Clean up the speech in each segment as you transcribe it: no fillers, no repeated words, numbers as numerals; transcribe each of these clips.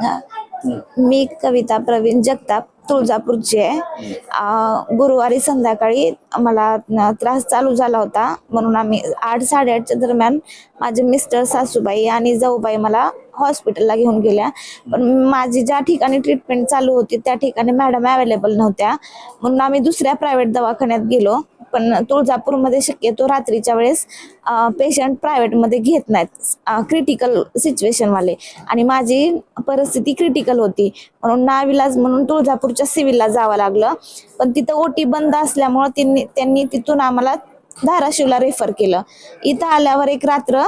हा. मी कविता प्रवीण जगताप तुळजापूरची आहे. गुरुवारी संध्याकाळी मला त्रास चालू झाला होता, म्हणून आम्ही 8-8:30च्या दरम्यान माझे मिस्टर, सासूबाई आणि जाऊबाई मला हॉस्पिटलला घेऊन गेल्या. पण माझी ज्या ठिकाणी ट्रीटमेंट चालू होती त्या ठिकाणी मॅडम अवेलेबल नव्हत्या, म्हणून आम्ही दुसऱ्या प्रायव्हेट दवाखान्यात गेलो. पण तुळजापूरमध्ये शक्यतो रात्रीच्या वेळेस पेशंट प्रायव्हेटमध्ये घेत नाहीत, क्रिटिकल सिच्युएशनवाले, आणि माझी परिस्थिती क्रिटिकल होती, म्हणून नाविलाज म्हणून तुळजापूरच्या सिव्हिलला जावं लागलं. पण तिथं ओटी बंद असल्यामुळं त्यांनी तिथून आम्हाला धाराशिवला रेफर केलं. इथं आल्यावर एक रात्र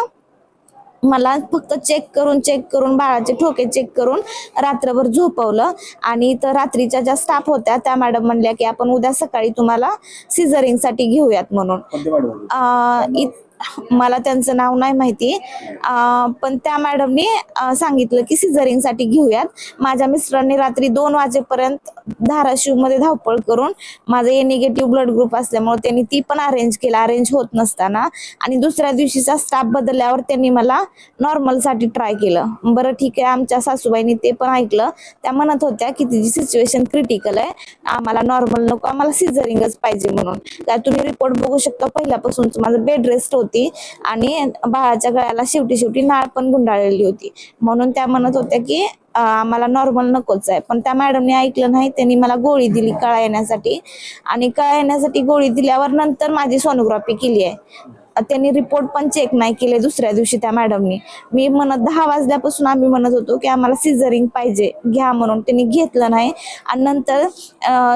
मला फक्त चेक करून बाळाचे ठोके चेक करून रात्रभर झोपवलं. आणि तर रात्रीच्या ज्या स्टाफ होत्या त्या मॅडम म्हणल्या की आपण उद्या सकाळी तुम्हाला सिझरिंगसाठी घेऊयात म्हणून. मला त्यांचं नाव नाही माहिती, पण त्या मॅडमनी सांगितलं की सिझरिंगसाठी घेऊयात. माझ्या मिस्टरांनी रात्री 2 वाजेपर्यंत धाराशिवमध्ये धावपळ करून, माझं ए निगेटिव्ह ब्लड ग्रुप असल्यामुळे त्यांनी ती पण अरेंज होत नसताना, आणि दुसऱ्या दिवशीचा स्टाफ बदलल्यावर त्यांनी मला नॉर्मलसाठी ट्राय केलं. बरं ठीक आहे, आमच्या सासूबाईंनी ते पण ऐकलं. त्या म्हणत होत्या की तिची सिच्युएशन क्रिटिकल आहे, आम्हाला नॉर्मल नको, आम्हाला सिझरिंगच पाहिजे म्हणून. काय तुम्ही रिपोर्ट बघू शकता, पहिल्यापासून माझं बेड रेस्ट होती आणि बाळाच्या गळ्याला शेवटी नाळ पण गुंडाळलेली होती, म्हणून त्या म्हणत होत्या की आम्हाला नॉर्मल नकोच आहे. पण त्या मॅडमने ऐकलं नाही, त्यांनी मला गोळी दिली कळा येण्यासाठी, आणि कळा येण्यासाठी गोळी दिल्यावर नंतर माझी सोनोग्राफी केली आहे. त्यांनी रिपोर्ट पण चेक नाही केले दुसऱ्या दिवशी त्या मॅडमनी. मी म्हणत 10 वाजल्यापासून आम्ही म्हणत होतो की आम्हाला सिझरिंग पाहिजे, घ्या म्हणून, त्यांनी घेतलं नाही. आणि नंतर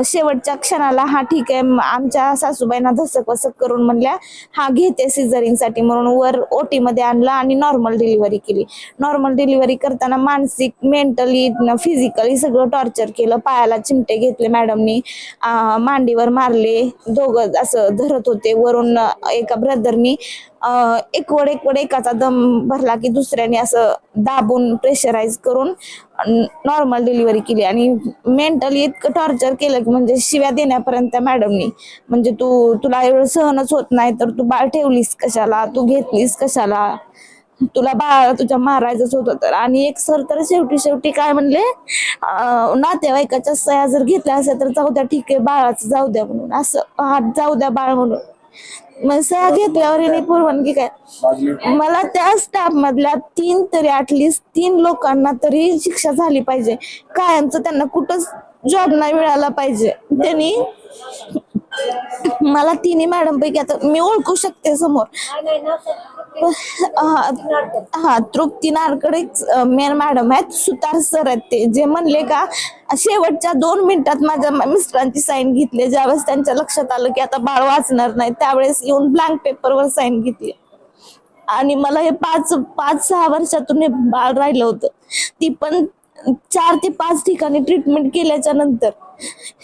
शेवटच्या क्षणाला हा ठीक आहे, आमच्या सासूबाईंना धसक वसक करून म्हणल्या हा घेते सिझरिंगसाठी म्हणून वर ओटी मध्ये आणलं आणि नॉर्मल डिलिव्हरी केली. नॉर्मल डिलिव्हरी करताना मानसिक, मेंटली, फिजिकली सगळं टॉर्चर केलं. पायाला चिमटे घेतले मॅडमनी, मांडीवर मारले, दोघं असं धरत होते वरून. एका ब्रदरनी एक वड एकाचा दम भरला की दुसऱ्याने असं दाबून प्रेशराईज करून नॉर्मल डिलिव्हरी केली. आणि मेंटली इतकं टॉर्चर केलं की म्हणजे शिव्या देण्यापर्यंत मॅडमनी, म्हणजे तुला एवढं सहनच होत नाही तर तू बाळ ठेवलीस कशाला, तू घेतलीस कशाला, तुला बाळाला तुझ्या मारायचंच होतं तर. आणि एक सर तर शेवटी काय म्हणले, नातेवाईकाच्या सह्या जर घेतल्या असेल तर जाऊ द्या, ठीक आहे, बाळाचं जाऊ द्या म्हणून, असं हात जाऊ द्या बाळ म्हणून. मग सह्या घेतल्यावर हिने परवानगी काय, मला त्या स्टाफ मधल्या 3 तरी ऍटलिस्ट 3 लोकांना तरी शिक्षा झाली पाहिजे, कायमचं त्यांना कुठंच जॉब नाही मिळाला पाहिजे. त्यांनी मला 3 मॅडम पैकी, आता मी ओळखू शकते समोर, हा तृप्ती नारकडे मेन मॅडम आहेत, सुतार सर आहेत, ते जे म्हणले का शेवटच्या 2 मिनिटात माझ्या मिस्टरांची साईन घेतली. ज्यावेळेस त्यांच्या लक्षात आलं की आता बाळ वाचणार नाही त्यावेळेस येऊन ब्लँक पेपरवर साईन घेतली. आणि मला हे 5-6 वर्षातून हे बाळ राहिलं होतं, ती पण 4 ते 5 ठिकाणी ट्रीटमेंट केल्याच्या नंतर.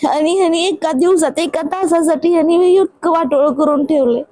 आणि एका दिवसात, एका तासासाठी यांनी इतकं वाटोळ करून ठेवले.